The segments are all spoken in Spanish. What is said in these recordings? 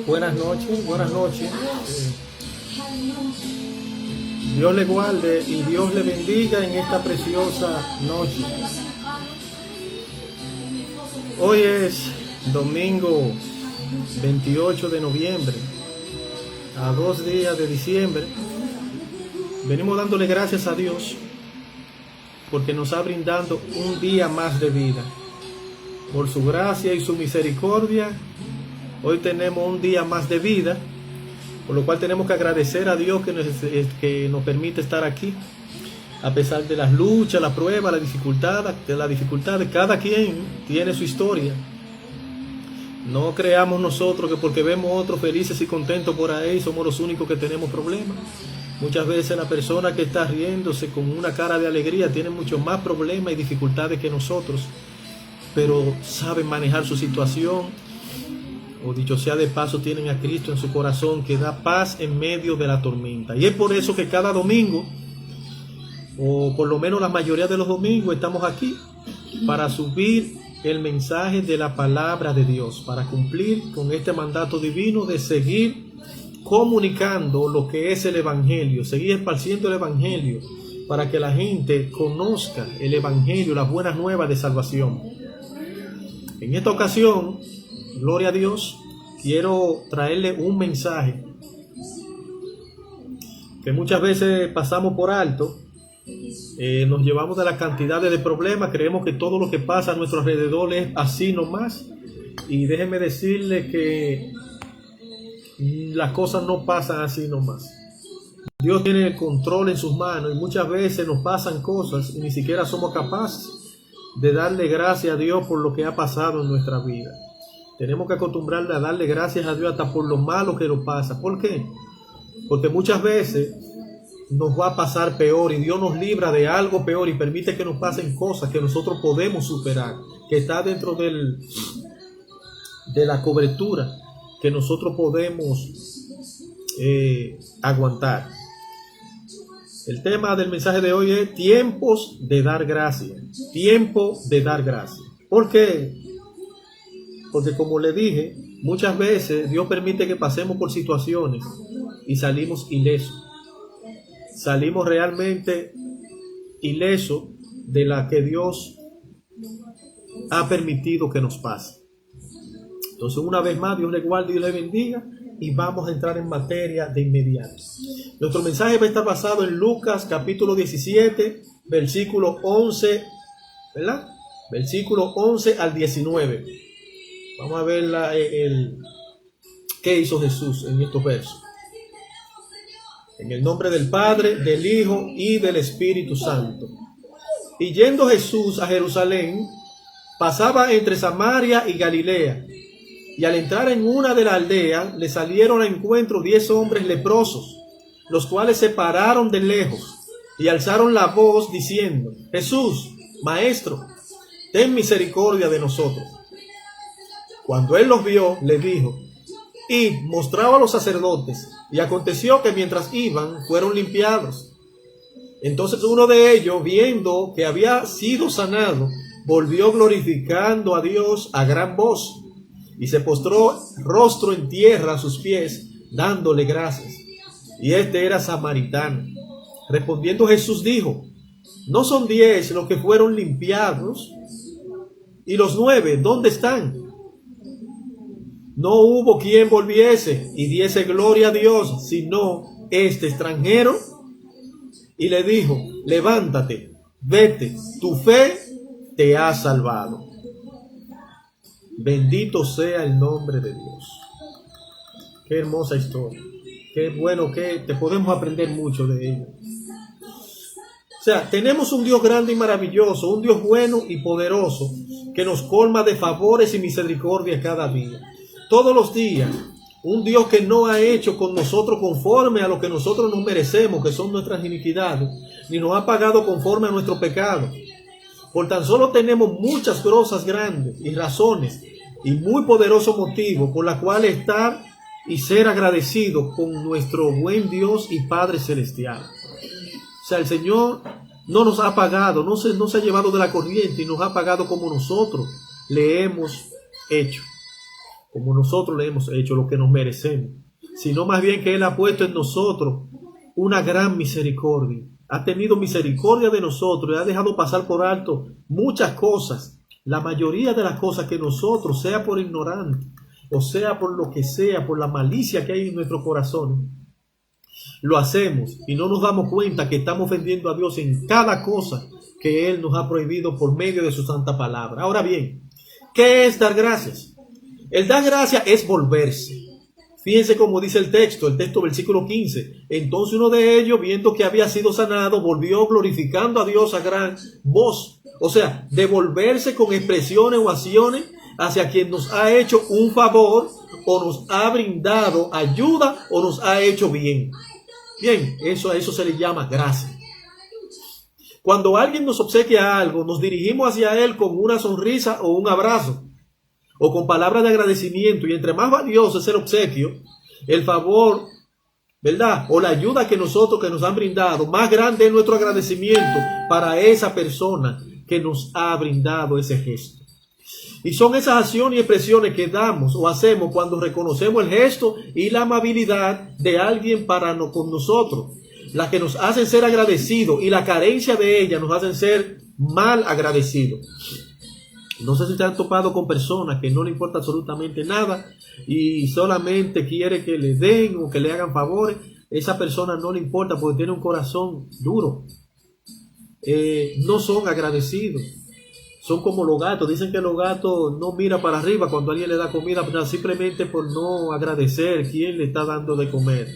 Buenas noches, buenas noches. Dios le guarde y Dios le bendiga en esta preciosa noche. Hoy es domingo 28 de noviembre, a 2 días de diciembre. Venimos dándole gracias a Dios porque nos ha brindado un día más de vida. Por su gracia y su misericordia, hoy tenemos un día más de vida, por lo cual tenemos que agradecer a Dios que nos permite estar aquí, a pesar de las luchas, la prueba, la dificultad. Cada quien tiene su historia. No creamos nosotros que porque vemos otros felices y contentos por ahí, somos los únicos que tenemos problemas. Muchas veces la persona que está riéndose con una cara de alegría tiene muchos más problemas y dificultades que nosotros, pero saben manejar su situación, o dicho sea de paso, tienen a Cristo en su corazón que da paz en medio de la tormenta. Y es por eso que cada domingo, o por lo menos la mayoría de los domingos, estamos aquí para subir el mensaje de la palabra de Dios, para cumplir con este mandato divino de seguir comunicando lo que es el Evangelio, seguir esparciendo el Evangelio, para que la gente conozca el Evangelio, las buenas nuevas de salvación. En esta ocasión, gloria a Dios, quiero traerle un mensaje que muchas veces pasamos por alto. Nos llevamos de las cantidades de problemas, creemos que todo lo que pasa a nuestro alrededor es así nomás, y déjenme decirle que las cosas no pasan así nomás. Dios tiene el control en sus manos, y muchas veces nos pasan cosas y ni siquiera somos capaces de darle gracias a Dios por lo que ha pasado en nuestra vida. Tenemos que acostumbrarle a darle gracias a Dios hasta por lo malo que nos pasa. ¿Por qué? Porque muchas veces nos va a pasar peor, y Dios nos libra de algo peor y permite que nos pasen cosas que nosotros podemos superar, que está dentro de la cobertura que nosotros podemos aguantar. El tema del mensaje de hoy es tiempos de dar gracias. Tiempo de dar gracias. ¿Por qué? Porque como le dije, muchas veces Dios permite que pasemos por situaciones y salimos ilesos. Salimos realmente ilesos de la que Dios ha permitido que nos pase. Entonces, una vez más, Dios le guarde y le bendiga, y vamos a entrar en materia de inmediato. Nuestro mensaje va a estar basado en Lucas capítulo 17, versículo 11, ¿verdad? Versículo 11 al 19. Vamos a ver qué hizo Jesús en estos versos. En el nombre del Padre, del Hijo y del Espíritu Santo. Y yendo Jesús a Jerusalén, pasaba entre Samaria y Galilea. Y al entrar en una de las aldeas, le salieron a encuentro 10 hombres leprosos, los cuales se pararon de lejos y alzaron la voz diciendo: Jesús, Maestro, ten misericordia de nosotros. Cuando él los vio, le dijo: Id, mostraba a los sacerdotes. Y aconteció que mientras iban, fueron limpiados. Entonces uno de ellos, viendo que había sido sanado, volvió glorificando a Dios a gran voz, y se postró rostro en tierra a sus pies, dándole gracias. Y este era samaritano. Respondiendo Jesús dijo: ¿No son 10 los que fueron limpiados? ¿Y los 9 dónde están? No hubo quien volviese y diese gloria a Dios, sino este extranjero. Y le dijo: levántate, vete, tu fe te ha salvado. Bendito sea el nombre de Dios. Qué hermosa historia. Qué bueno que te podemos aprender mucho de ella. O sea, tenemos un Dios grande y maravilloso, un Dios bueno y poderoso, que nos colma de favores y misericordia cada día. Todos los días, un Dios que no ha hecho con nosotros conforme a lo que nosotros nos merecemos, que son nuestras iniquidades, ni nos ha pagado conforme a nuestro pecado. Por tan solo tenemos muchas cosas grandes y razones y muy poderosos motivos por las cuales estar y ser agradecidos con nuestro buen Dios y Padre Celestial. O sea, el Señor no nos ha pagado, no se ha llevado de la corriente y nos ha pagado como nosotros le hemos hecho. como nosotros le hemos hecho, lo que nos merecemos, sino más bien que Él ha puesto en nosotros una gran misericordia. Ha tenido misericordia de nosotros y ha dejado pasar por alto muchas cosas. La mayoría de las cosas que nosotros, sea por ignorante, o sea por lo que sea, por la malicia que hay en nuestro corazón, lo hacemos y no nos damos cuenta que estamos ofendiendo a Dios en cada cosa que Él nos ha prohibido por medio de su santa palabra. Ahora bien, ¿qué es dar gracias? El dar gracias es volverse. Fíjense cómo dice el texto versículo 15. Entonces uno de ellos, viendo que había sido sanado, volvió glorificando a Dios a gran voz. O sea, devolverse con expresiones o acciones hacia quien nos ha hecho un favor o nos ha brindado ayuda o nos ha hecho bien. Bien, a eso se le llama gracia. Cuando alguien nos obsequia algo, nos dirigimos hacia él con una sonrisa o un abrazo, o con palabras de agradecimiento, y entre más valioso es el obsequio, el favor, ¿verdad?, o la ayuda que nos han brindado, más grande es nuestro agradecimiento para esa persona que nos ha brindado ese gesto. Y son esas acciones y expresiones que damos o hacemos cuando reconocemos el gesto y la amabilidad de alguien con nosotros, las que nos hacen ser agradecidos, y la carencia de ellas nos hacen ser mal agradecidos. No sé si te han topado con personas que no le importa absolutamente nada y solamente quiere que le den o que le hagan favores. Esa persona no le importa porque tiene un corazón duro. No son agradecidos. Son como los gatos. Dicen que los gatos no miran para arriba cuando alguien le da comida, simplemente por no agradecer quién le está dando de comer.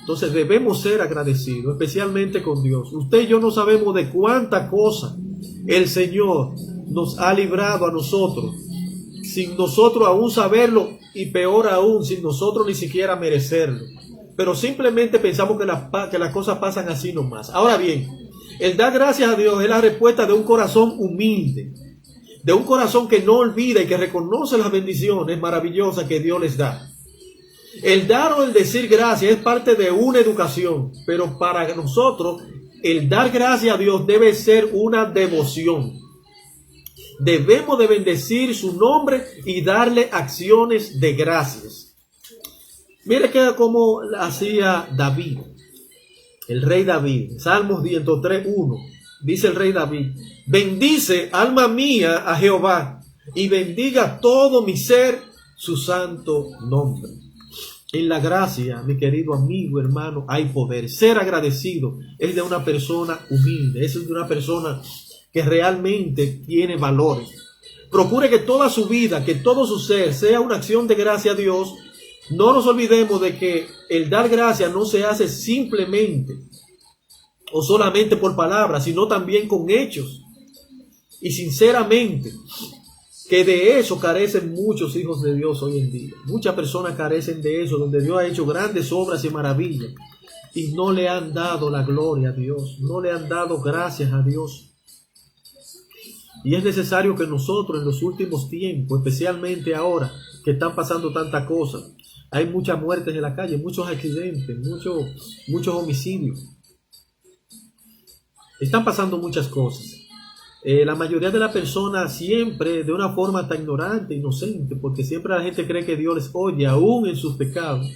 Entonces debemos ser agradecidos, especialmente con Dios. Usted y yo no sabemos de cuánta cosa el Señor nos ha librado a nosotros, sin nosotros aún saberlo, y peor aún, sin nosotros ni siquiera merecerlo. Pero simplemente pensamos que las cosas pasan así nomás. Ahora bien, el dar gracias a Dios es la respuesta de un corazón humilde, de un corazón que no olvida y que reconoce las bendiciones maravillosas que Dios les da. El dar o el decir gracias es parte de una educación, pero para nosotros el dar gracias a Dios debe ser una devoción. Debemos de bendecir su nombre y darle acciones de gracias. Mire que como hacía David, el rey David, Salmos 103:1, dice el rey David: bendice, alma mía, a Jehová, y bendiga todo mi ser su santo nombre. En la gracia, mi querido amigo, hermano, hay poder. Ser agradecido es de una persona humilde, es de una persona que realmente tiene valores. Procure que toda su vida, que todo su ser sea una acción de gracia a Dios. No nos olvidemos de que el dar gracia no se hace simplemente o solamente por palabras, sino también con hechos. Y sinceramente, que de eso carecen muchos hijos de Dios hoy en día. Muchas personas carecen de eso, donde Dios ha hecho grandes obras y maravillas, y no le han dado la gloria a Dios, no le han dado gracias a Dios. Y es necesario que nosotros en los últimos tiempos, especialmente ahora que están pasando tantas cosas, hay muchas muertes en la calle, muchos accidentes, muchos homicidios. Están pasando muchas cosas. La mayoría de las personas siempre de una forma tan ignorante, inocente, porque siempre la gente cree que Dios les oye, aún en sus pecados.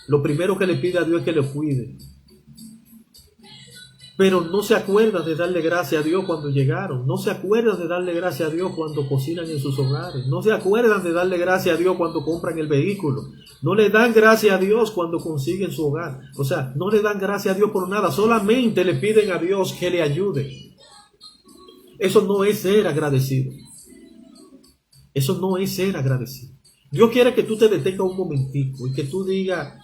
Lo primero que le pide a Dios es que le cuide. Pero no se acuerdan de darle gracias a Dios cuando llegaron. No se acuerdan de darle gracias a Dios cuando cocinan en sus hogares. No se acuerdan de darle gracias a Dios cuando compran el vehículo. No le dan gracias a Dios cuando consiguen su hogar. O sea, no le dan gracias a Dios por nada. Solamente le piden a Dios que le ayude. Eso no es ser agradecido. Eso no es ser agradecido. Dios quiere que tú te detengas un momentico y que tú digas: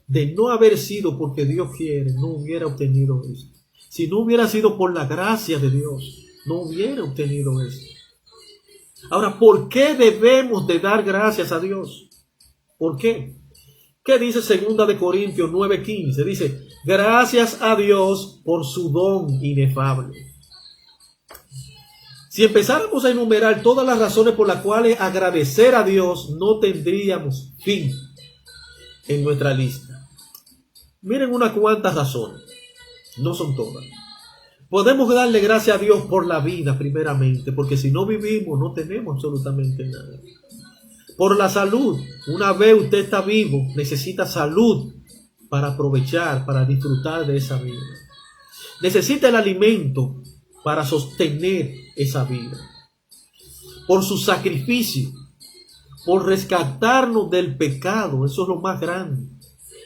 de no haber sido porque Dios quiere, no hubiera obtenido esto. Si no hubiera sido por la gracia de Dios, no hubiera obtenido esto. Ahora, ¿por qué debemos de dar gracias a Dios? ¿Por qué? ¿Qué dice 2 de Corintios 9:15? Dice: gracias a Dios por su don inefable. Si empezáramos a enumerar todas las razones por las cuales agradecer a Dios, no tendríamos fin en nuestra lista. Miren unas cuantas razones, no son todas. Podemos darle gracias a Dios por la vida primeramente, porque si no vivimos no tenemos absolutamente nada. Por la salud. Una vez usted está vivo, necesita salud para aprovechar, para disfrutar de esa vida. Necesita el alimento para sostener esa vida. Por su sacrificio, por rescatarnos del pecado, eso es lo más grande.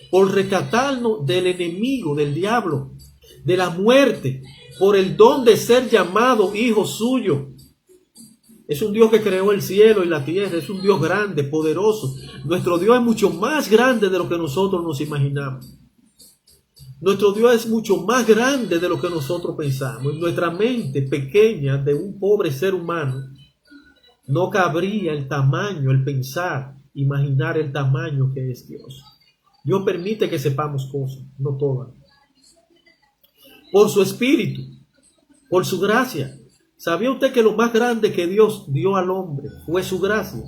Por rescatarnos del enemigo, del diablo, de la muerte, por el don de ser llamado hijo suyo. Es un Dios que creó el cielo y la tierra, es un Dios grande, poderoso. Nuestro Dios es mucho más grande de lo que nosotros nos imaginamos. Nuestro Dios es mucho más grande de lo que nosotros pensamos. En nuestra mente pequeña de un pobre ser humano no cabría el tamaño, el pensar, imaginar el tamaño que es Dios. Dios permite que sepamos cosas, no todas. Por su espíritu, por su gracia. ¿Sabía usted que lo más grande que Dios dio al hombre fue su gracia,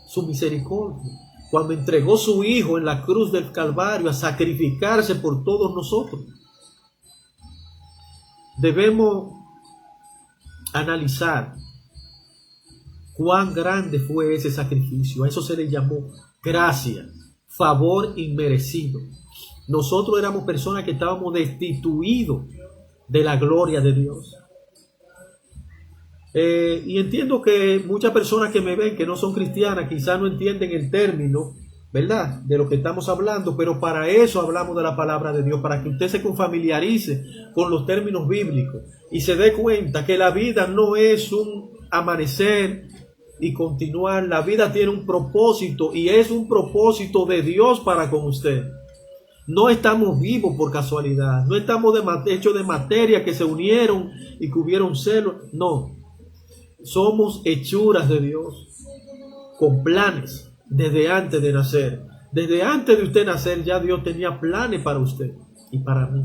su misericordia? Cuando entregó su Hijo en la cruz del Calvario a sacrificarse por todos nosotros. Debemos analizar cuán grande fue ese sacrificio. A eso se le llamó gracia, favor inmerecido. Nosotros éramos personas que estábamos destituidos de la gloria de Dios. Y entiendo que muchas personas que me ven que no son cristianas quizás no entienden el término, ¿verdad?, de lo que estamos hablando, pero para eso hablamos de la palabra de Dios, para que usted se familiarice con los términos bíblicos y se dé cuenta que la vida no es un amanecer y continuar. La vida tiene un propósito y es un propósito de Dios para con usted. No estamos vivos por casualidad, no estamos hechos de materia que se unieron y que hubieron celos, no. Somos hechuras de Dios, con planes desde antes de nacer. Desde antes de usted nacer ya Dios tenía planes para usted y para mí.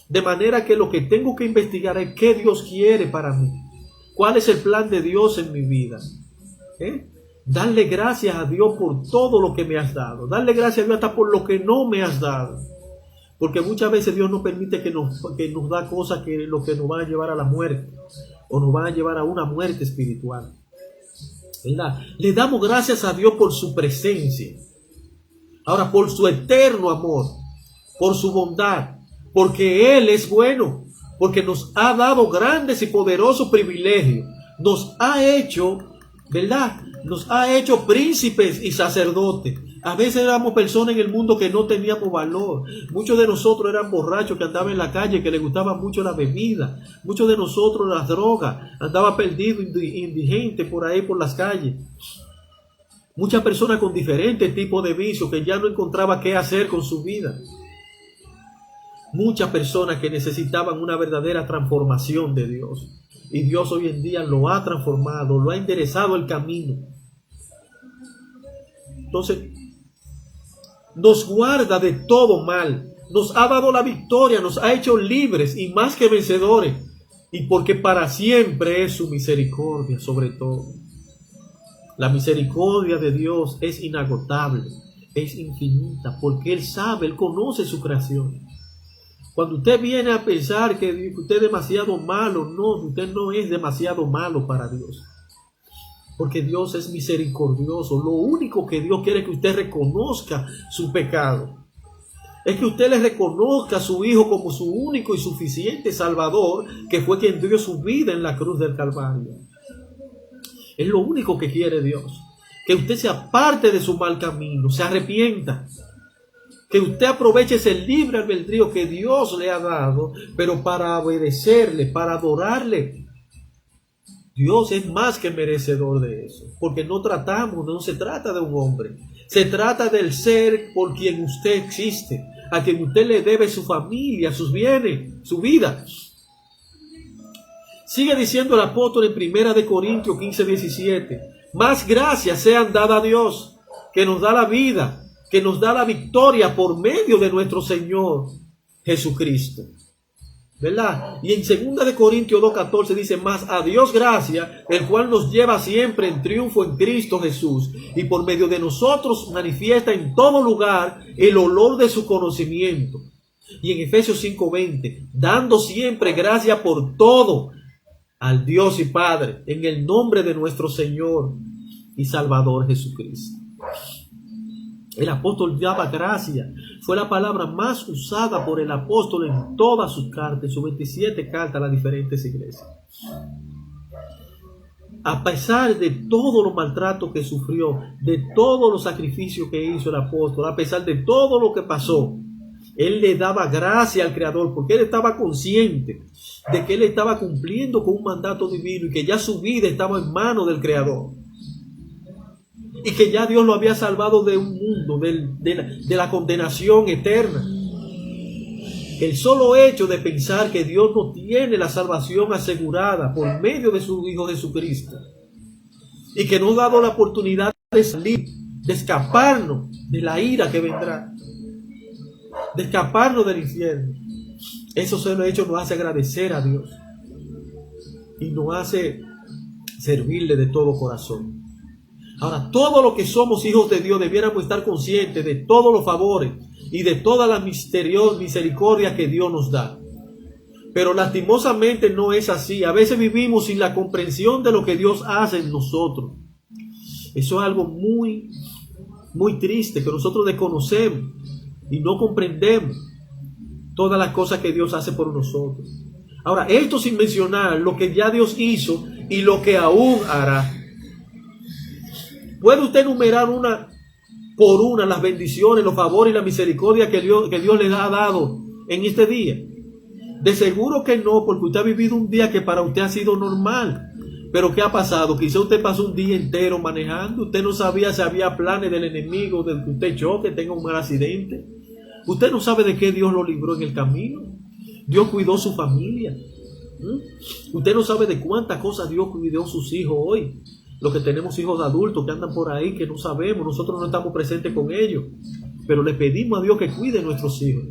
De manera que lo que tengo que investigar es qué Dios quiere para mí. ¿Cuál es el plan de Dios en mi vida? Darle gracias a Dios por todo lo que me has dado. Darle gracias a Dios hasta por lo que no me has dado. Porque muchas veces Dios no permite que nos da cosas que lo que nos van a llevar a la muerte. O nos van a llevar a una muerte espiritual. ¿Verdad? Le damos gracias a Dios por su presencia. Ahora, por su eterno amor. Por su bondad. Porque Él es bueno. Porque nos ha dado grandes y poderosos privilegios. Nos ha hecho, ¿verdad?, nos ha hecho príncipes y sacerdotes. A veces éramos personas en el mundo que no teníamos valor. Muchos de nosotros eran borrachos que andaban en la calle, que les gustaba mucho la bebida. Muchos de nosotros las drogas. Andaba perdido, indigente por ahí por las calles. Muchas personas con diferentes tipos de vicios que ya no encontraba qué hacer con su vida. Muchas personas que necesitaban una verdadera transformación de Dios. Y Dios hoy en día lo ha transformado, lo ha enderezado el camino. Entonces, nos guarda de todo mal, nos ha dado la victoria, nos ha hecho libres y más que vencedores, y porque para siempre es su misericordia sobre todo. La misericordia de Dios es inagotable, es infinita, porque Él sabe, Él conoce su creación. Cuando usted viene a pensar que usted es demasiado malo, no, usted no es demasiado malo para Dios. Porque Dios es misericordioso. Lo único que Dios quiere es que usted reconozca su pecado. Es que usted le reconozca a su Hijo como su único y suficiente Salvador, que fue quien dio su vida en la cruz del Calvario. Es lo único que quiere Dios. Que usted se aparte de su mal camino, se arrepienta. Que usted aproveche ese libre albedrío que Dios le ha dado, pero para obedecerle, para adorarle. Dios es más que merecedor de eso, porque no se trata de un hombre, se trata del ser por quien usted existe, a quien usted le debe su familia, sus bienes, su vida. Sigue diciendo el apóstol en 1 Corintios 15:17, más gracias sean dadas a Dios, que nos da la vida, que nos da la victoria por medio de nuestro Señor Jesucristo. ¿Verdad? Y en 2 Corintios 2:14 dice, más a Dios gracia, el cual nos lleva siempre en triunfo en Cristo Jesús, y por medio de nosotros manifiesta en todo lugar el olor de su conocimiento. Y en Efesios 5:20, dando siempre gracia por todo al Dios y Padre, en el nombre de nuestro Señor y Salvador Jesucristo. El apóstol daba gracia. Fue la palabra más usada por el apóstol en todas sus cartas, en sus 27 cartas a las diferentes iglesias. A pesar de todos los maltratos que sufrió, de todos los sacrificios que hizo el apóstol, a pesar de todo lo que pasó, él le daba gracia al Creador, porque él estaba consciente de que él estaba cumpliendo con un mandato divino y que ya su vida estaba en manos del Creador. Y que ya Dios lo había salvado de un mundo, de la condenación eterna. El solo hecho de pensar que Dios no tiene la salvación asegurada por medio de su Hijo Jesucristo, y que nos ha dado la oportunidad de salir, de escaparnos de la ira que vendrá, de escaparnos del infierno, eso solo hecho nos hace agradecer a Dios y nos hace servirle de todo corazón. Ahora, todos los que somos hijos de Dios debiéramos estar conscientes de todos los favores y de todas las misericordias que Dios nos da. Pero lastimosamente no es así. A veces vivimos sin la comprensión de lo que Dios hace en nosotros. Eso es algo muy, muy triste, que nosotros desconocemos y no comprendemos todas las cosas que Dios hace por nosotros. Ahora, esto sin mencionar lo que ya Dios hizo y lo que aún hará. ¿Puede usted enumerar una por una las bendiciones, los favores y la misericordia que Dios les ha dado en este día? De seguro que no, porque usted ha vivido un día que para usted ha sido normal. Pero ¿qué ha pasado? Quizá usted pasó un día entero manejando, usted no sabía si había planes del enemigo, de que usted choque, tenga un mal accidente. Usted no sabe de qué Dios lo libró en el camino. Dios cuidó su familia. Usted no sabe de cuántas cosas Dios cuidó sus hijos hoy. Los que tenemos hijos adultos que andan por ahí, que no sabemos, nosotros no estamos presentes con ellos, pero le pedimos a Dios que cuide a nuestros hijos.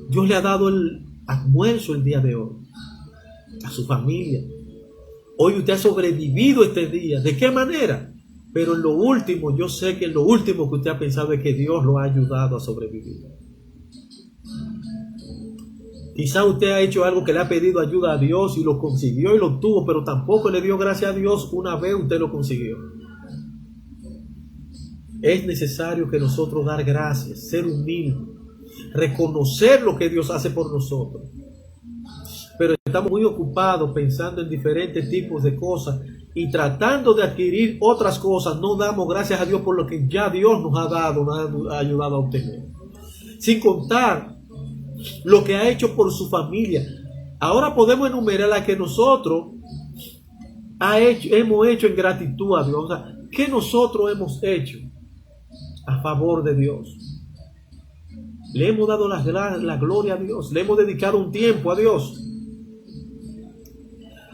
Dios le ha dado el almuerzo el día de hoy a su familia. Hoy usted ha sobrevivido este día. ¿De qué manera? Pero en lo último, yo sé que en lo último que usted ha pensado es que Dios lo ha ayudado a sobrevivir. Quizá usted ha hecho algo que le ha pedido ayuda a Dios y lo consiguió y lo obtuvo, pero tampoco le dio gracias a Dios una vez usted lo consiguió. Es necesario que nosotros dar gracias, ser humildes, reconocer lo que Dios hace por nosotros. Pero estamos muy ocupados pensando en diferentes tipos de cosas y tratando de adquirir otras cosas. No damos gracias a Dios por lo que ya Dios nos ha dado, nos ha ayudado a obtener. Sin contar lo que ha hecho por su familia. Ahora podemos enumerar la que nosotros hemos hecho en gratitud a Dios. O sea, ¿qué nosotros hemos hecho a favor de Dios? Le hemos dado la gloria a Dios. Le hemos dedicado un tiempo a Dios.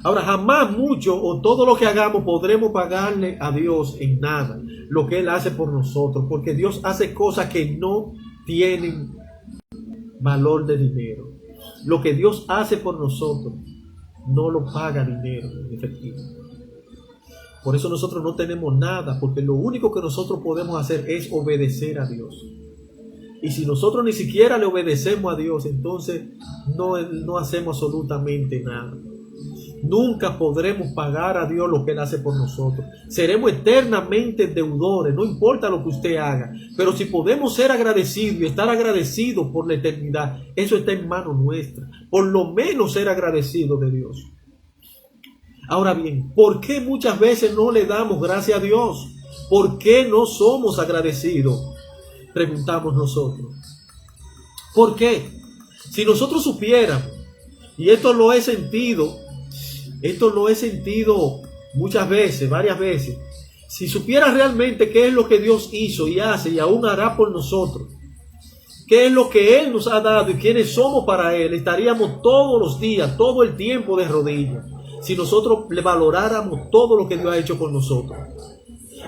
Ahora, jamás mucho o todo lo que hagamos podremos pagarle a Dios en nada lo que Él hace por nosotros, porque Dios hace cosas que no tienen valor de dinero. Lo que Dios hace por nosotros no lo paga dinero en efectivo. Por eso nosotros no tenemos nada, porque lo único que nosotros podemos hacer es obedecer a Dios. Y si nosotros ni siquiera le obedecemos a Dios, entonces no hacemos absolutamente nada. Nunca podremos pagar a Dios lo que Él hace por nosotros. Seremos eternamente deudores, no importa lo que usted haga. Pero si podemos ser agradecidos y estar agradecidos por la eternidad, eso está en manos nuestras. Por lo menos ser agradecidos de Dios. Ahora bien, ¿por qué muchas veces no le damos gracias a Dios? ¿Por qué no somos agradecidos? Preguntamos nosotros. ¿Por qué? Si nosotros supiéramos, y esto lo he sentido muchas veces, varias veces. Si supiera realmente qué es lo que Dios hizo y hace y aún hará por nosotros, qué es lo que Él nos ha dado y quiénes somos para Él, estaríamos todos los días, todo el tiempo de rodillas. Si nosotros le valoráramos todo lo que Dios ha hecho por nosotros,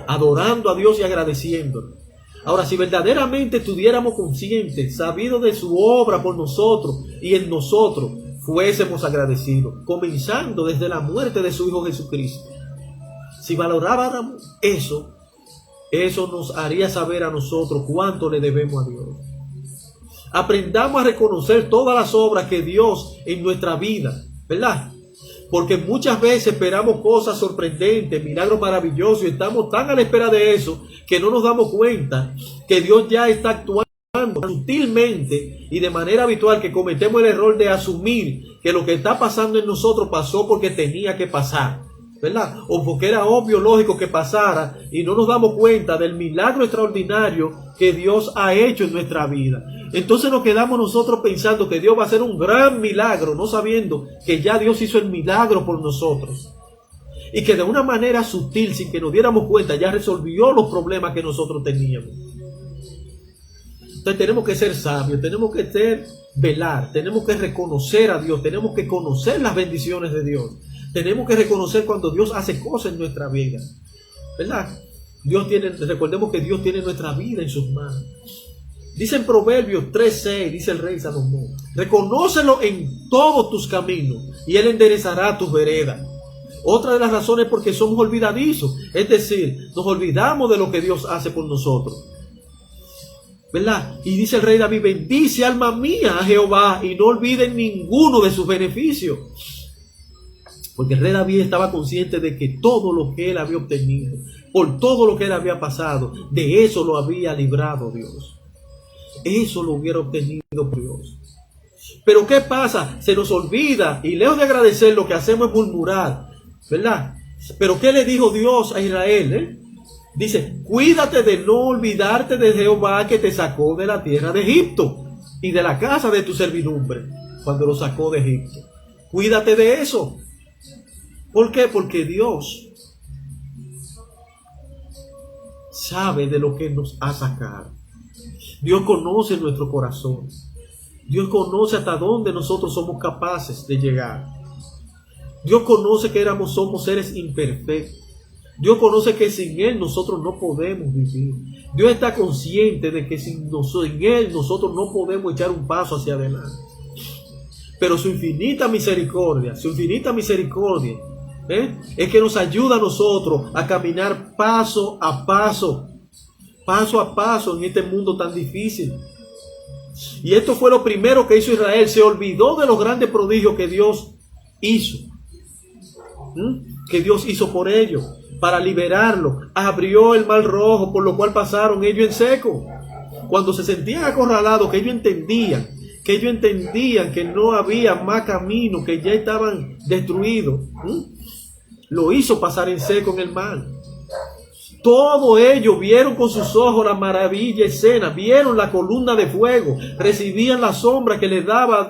adorando a Dios y agradeciéndolo. Ahora, si verdaderamente estuviéramos conscientes, sabidos de su obra por nosotros y en nosotros, fuésemos agradecidos, comenzando desde la muerte de su Hijo Jesucristo. Si valoráramos eso nos haría saber a nosotros cuánto le debemos a Dios. Aprendamos a reconocer todas las obras que Dios en nuestra vida, ¿verdad? Porque muchas veces esperamos cosas sorprendentes, milagros maravillosos, y estamos tan a la espera de eso que no nos damos cuenta que Dios ya está actuando sutilmente y de manera habitual, que cometemos el error de asumir que lo que está pasando en nosotros pasó porque tenía que pasar, ¿verdad? O porque era obvio, lógico que pasara, y no nos damos cuenta del milagro extraordinario que Dios ha hecho en nuestra vida. Entonces nos quedamos nosotros pensando que Dios va a hacer un gran milagro, no sabiendo que ya Dios hizo el milagro por nosotros. Y que de una manera sutil, sin que nos diéramos cuenta, ya resolvió los problemas que nosotros teníamos. Entonces tenemos que ser sabios, tenemos que velar, tenemos que reconocer a Dios, tenemos que conocer las bendiciones de Dios. Tenemos que reconocer cuando Dios hace cosas en nuestra vida, ¿verdad? Recordemos que Dios tiene nuestra vida en sus manos. Dice en Proverbios 3:6, dice el rey Salomón: reconócelo en todos tus caminos y Él enderezará tus veredas. Otra de las razones es porque somos olvidadizos, es decir, nos olvidamos de lo que Dios hace por nosotros, ¿verdad? Y dice el rey David: bendice alma mía a Jehová y no olviden ninguno de sus beneficios. Porque el rey David estaba consciente de que todo lo que él había obtenido, por todo lo que él había pasado, de eso lo había librado Dios. Eso lo hubiera obtenido por Dios. Pero ¿qué pasa? Se nos olvida, y lejos de agradecer, lo que hacemos es murmurar, ¿verdad? Pero ¿qué le dijo Dios a Israel? Dice: cuídate de no olvidarte de Jehová, que te sacó de la tierra de Egipto y de la casa de tu servidumbre, cuando lo sacó de Egipto. Cuídate de eso. ¿Por qué? Porque Dios sabe de lo que nos ha sacado. Dios conoce nuestro corazón. Dios conoce hasta dónde nosotros somos capaces de llegar. Dios conoce que somos seres imperfectos. Dios conoce que sin Él nosotros no podemos vivir. Dios está consciente de que sin Él nosotros no podemos echar un paso hacia adelante. Pero su infinita misericordia, es que nos ayuda a nosotros a caminar paso a paso en este mundo tan difícil. Y esto fue lo primero que hizo Israel: se olvidó de los grandes prodigios que Dios hizo, por ellos, para liberarlo. Abrió el mar rojo, por lo cual pasaron ellos en seco. Cuando se sentían acorralados, que ellos entendían que no había más camino, que ya estaban destruidos, lo hizo pasar en seco en el mar. Todos ellos vieron con sus ojos la maravilla escena, vieron la columna de fuego, recibían la sombra que les daba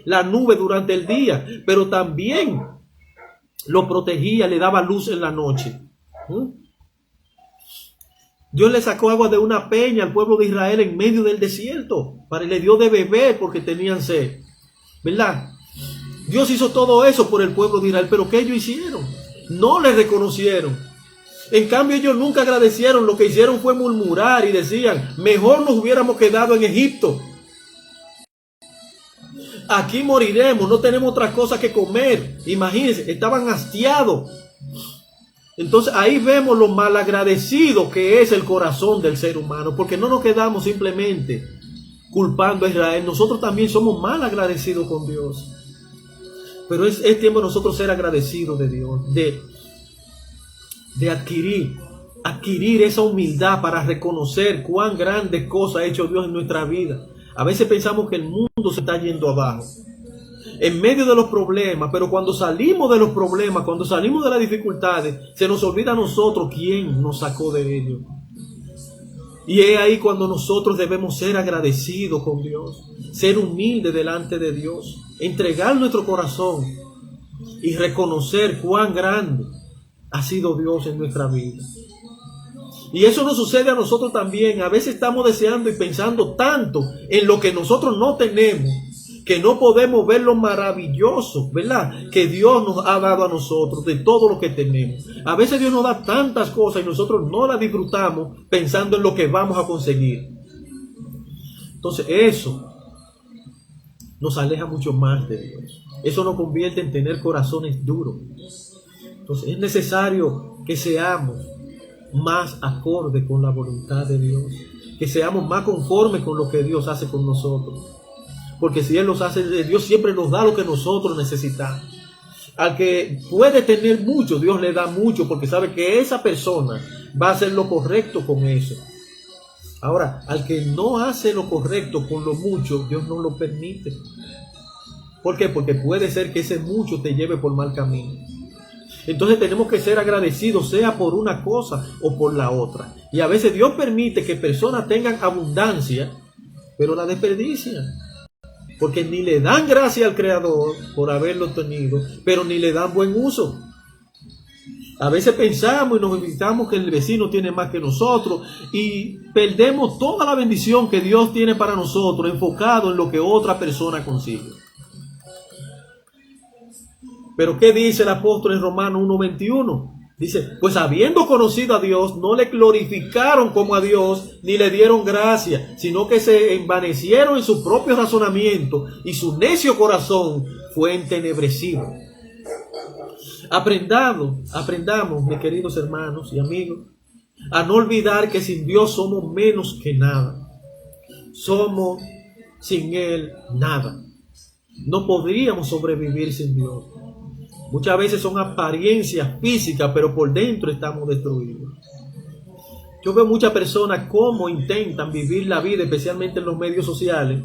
la nube durante el día, pero también lo protegía, le daba luz en la noche. Dios le sacó agua de una peña al pueblo de Israel en medio del desierto, le dio de beber porque tenían sed, ¿verdad? Dios hizo todo eso por el pueblo de Israel, pero ¿qué ellos hicieron? No le reconocieron. En cambio, ellos nunca agradecieron. Lo que hicieron fue murmurar y decían: mejor nos hubiéramos quedado en Egipto. Aquí moriremos, no tenemos otra cosa que comer. Imagínense, estaban hastiados. Entonces ahí vemos lo malagradecido que es el corazón del ser humano, porque no nos quedamos simplemente culpando a Israel. Nosotros también somos mal agradecidos con Dios. Pero es tiempo de nosotros ser agradecidos de Dios, de adquirir esa humildad para reconocer cuán grandes cosas ha hecho Dios en nuestra vida. A veces pensamos que el mundo se está yendo abajo en medio de los problemas, pero cuando salimos de los problemas, cuando salimos de las dificultades, se nos olvida a nosotros quién nos sacó de ellos. Y es ahí cuando nosotros debemos ser agradecidos con Dios, ser humildes delante de Dios, entregar nuestro corazón y reconocer cuán grande ha sido Dios en nuestra vida. Y eso nos sucede a nosotros también. A veces estamos deseando y pensando tanto en lo que nosotros no tenemos, que no podemos ver lo maravilloso, ¿verdad?, que Dios nos ha dado a nosotros, de todo lo que tenemos. A veces Dios nos da tantas cosas y nosotros no las disfrutamos pensando en lo que vamos a conseguir. Entonces eso nos aleja mucho más de Dios. Eso nos convierte en tener corazones duros. Entonces es necesario que seamos más acorde con la voluntad de Dios, que seamos más conformes con lo que Dios hace con nosotros. Porque si Él los hace, Dios siempre nos da lo que nosotros necesitamos. Al que puede tener mucho, Dios le da mucho porque sabe que esa persona va a hacer lo correcto con eso. Ahora, al que no hace lo correcto con lo mucho, Dios no lo permite. ¿Por qué? Porque puede ser que ese mucho te lleve por mal camino. Entonces tenemos que ser agradecidos, sea por una cosa o por la otra. Y a veces Dios permite que personas tengan abundancia, pero la desperdician. Porque ni le dan gracias al Creador por haberlo tenido, pero ni le dan buen uso. A veces pensamos y nos inventamos que el vecino tiene más que nosotros y perdemos toda la bendición que Dios tiene para nosotros enfocado en lo que otra persona consigue. Pero ¿qué dice el apóstol en Romanos 1:21? Dice, pues habiendo conocido a Dios, no le glorificaron como a Dios, ni le dieron gracia, sino que se envanecieron en su propio razonamiento y su necio corazón fue entenebrecido. Aprendamos, mis queridos hermanos y amigos, a no olvidar que sin Dios somos menos que nada. Somos sin Él nada. No podríamos sobrevivir sin Dios. Muchas veces son apariencias físicas, pero por dentro estamos destruidos. Yo veo muchas personas cómo intentan vivir la vida, especialmente en los medios sociales,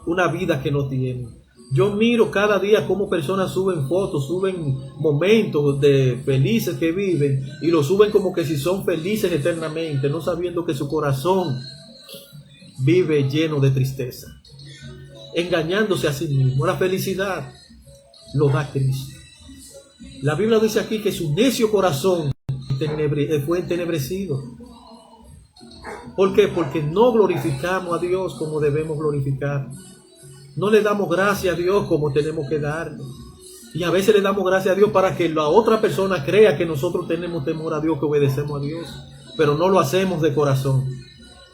una vida que no tienen. Yo miro cada día cómo personas suben fotos, suben momentos de felices que viven y lo suben como que si son felices eternamente, no sabiendo que su corazón vive lleno de tristeza, engañándose a sí mismo. La felicidad lo da Cristo. La Biblia dice aquí que su necio corazón fue entenebrecido. ¿Por qué? Porque no glorificamos a Dios como debemos glorificar. No le damos gracias a Dios como tenemos que darle. Y a veces le damos gracias a Dios para que la otra persona crea que nosotros tenemos temor a Dios, que obedecemos a Dios. Pero no lo hacemos de corazón.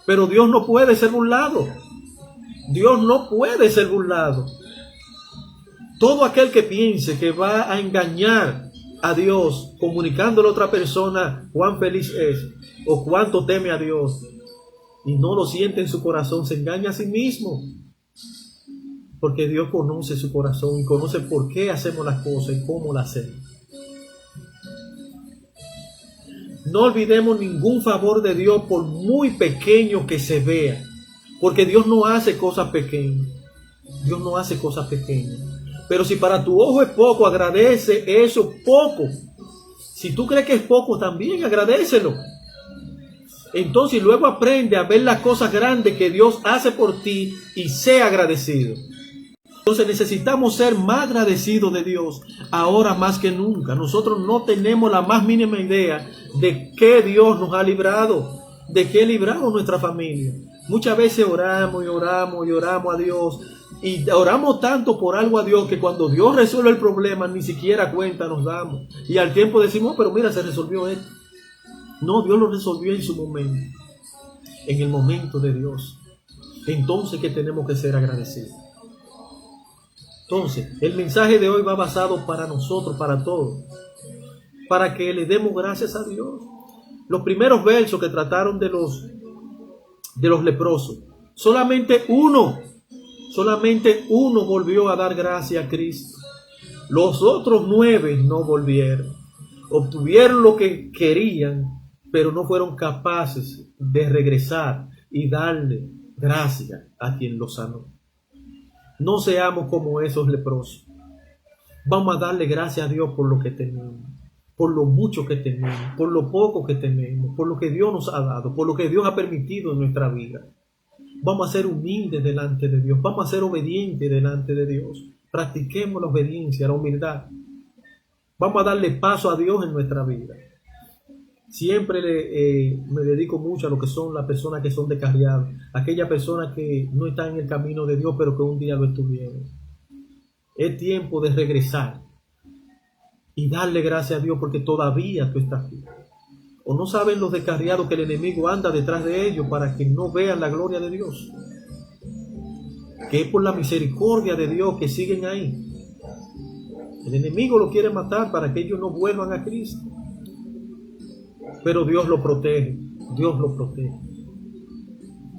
Pero Dios no puede ser burlado. Dios no puede ser burlado. Todo aquel que piense que va a engañar a Dios comunicándole a otra persona cuán feliz es o cuánto teme a Dios y no lo siente en su corazón, se engaña a sí mismo. Porque Dios conoce su corazón y conoce por qué hacemos las cosas y cómo las hacemos. No olvidemos ningún favor de Dios por muy pequeño que se vea. Porque Dios no hace cosas pequeñas. Dios no hace cosas pequeñas. Pero si para tu ojo es poco, agradece eso poco. Si tú crees que es poco, también agradécelo. Entonces luego aprende a ver las cosas grandes que Dios hace por ti y sea agradecido. Entonces necesitamos ser más agradecidos de Dios ahora más que nunca. Nosotros no tenemos la más mínima idea de qué Dios nos ha librado, de qué libramos nuestra familia. Muchas veces oramos y oramos y oramos a Dios y oramos tanto por algo a Dios que cuando Dios resuelve el problema ni siquiera cuenta nos damos. Y al tiempo decimos, pero mira, se resolvió esto. No, Dios lo resolvió en su momento, en el momento de Dios. Entonces que tenemos que ser agradecidos. Entonces, el mensaje de hoy va basado para nosotros, para todos, para que le demos gracias a Dios. Los primeros versos que trataron de los leprosos, solamente uno volvió a dar gracias a Cristo. Los otros 9 no volvieron. Obtuvieron lo que querían, pero no fueron capaces de regresar y darle gracias a quien los sanó. No seamos como esos leprosos. Vamos a darle gracias a Dios por lo que tenemos, por lo mucho que tenemos, por lo poco que tenemos, por lo que Dios nos ha dado, por lo que Dios ha permitido en nuestra vida. Vamos a ser humildes delante de Dios, vamos a ser obedientes delante de Dios. Practiquemos la obediencia, la humildad. Vamos a darle paso a Dios en nuestra vida. Siempre me dedico mucho a lo que son las personas que son descarriadas, aquellas personas que no están en el camino de Dios, pero que un día lo estuvieron. Es tiempo de regresar y darle gracias a Dios porque todavía tú estás aquí. ¿O no saben los descarriados que el enemigo anda detrás de ellos para que no vean la gloria de Dios? Que es por la misericordia de Dios que siguen ahí. El enemigo lo quiere matar para que ellos no vuelvan a Cristo. Pero Dios lo protege, Dios lo protege.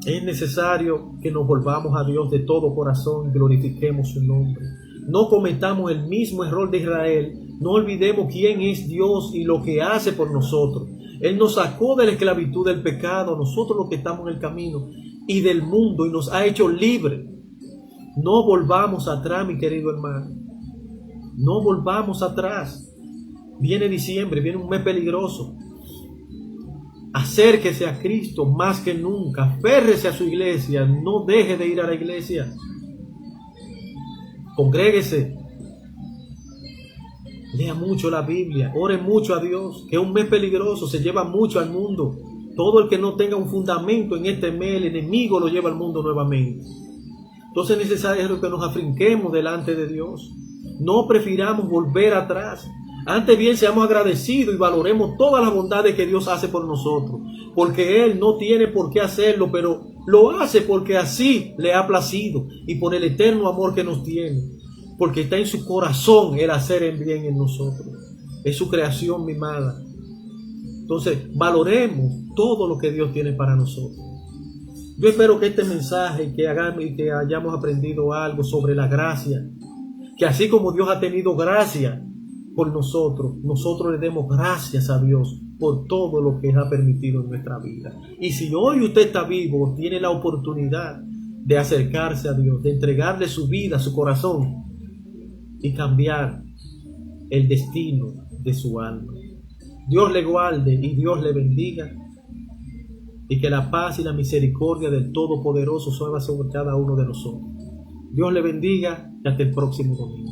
Es necesario que nos volvamos a Dios de todo corazón y glorifiquemos su nombre. No cometamos el mismo error de Israel No olvidemos quién es Dios y lo que hace por nosotros. Él nos sacó de la esclavitud del pecado, nosotros los que estamos en el camino, y del mundo, y nos ha hecho libres. No volvamos atrás, mi querido hermano. No volvamos atrás. Viene diciembre, viene un mes peligroso. Acérquese a Cristo más que nunca. Aférrese a su iglesia. No deje de ir a la iglesia. Congréguese. Lea mucho la Biblia. Ore mucho a Dios. Que es un mes peligroso. Se lleva mucho al mundo. Todo el que no tenga un fundamento en este mes, el enemigo lo lleva al mundo nuevamente. Entonces es necesario que nos afrinquemos delante de Dios. No prefiramos volver atrás. Antes bien seamos agradecidos y valoremos todas las bondades que Dios hace por nosotros. Porque Él no tiene por qué hacerlo, pero lo hace porque así le ha placido y por el eterno amor que nos tiene. Porque está en su corazón el hacer el bien en nosotros. Es su creación mimada. Entonces valoremos todo lo que Dios tiene para nosotros. Yo espero que este mensaje que hayamos aprendido algo sobre la gracia. Que así como Dios ha tenido gracia por nosotros, nosotros le demos gracias a Dios por todo lo que ha permitido en nuestra vida. Y si hoy usted está vivo, tiene la oportunidad de acercarse a Dios, de entregarle su vida, su corazón y cambiar el destino de su alma. Dios le guarde y Dios le bendiga, y que la paz y la misericordia del Todopoderoso suba sobre cada uno de nosotros. Dios le bendiga y hasta el próximo domingo.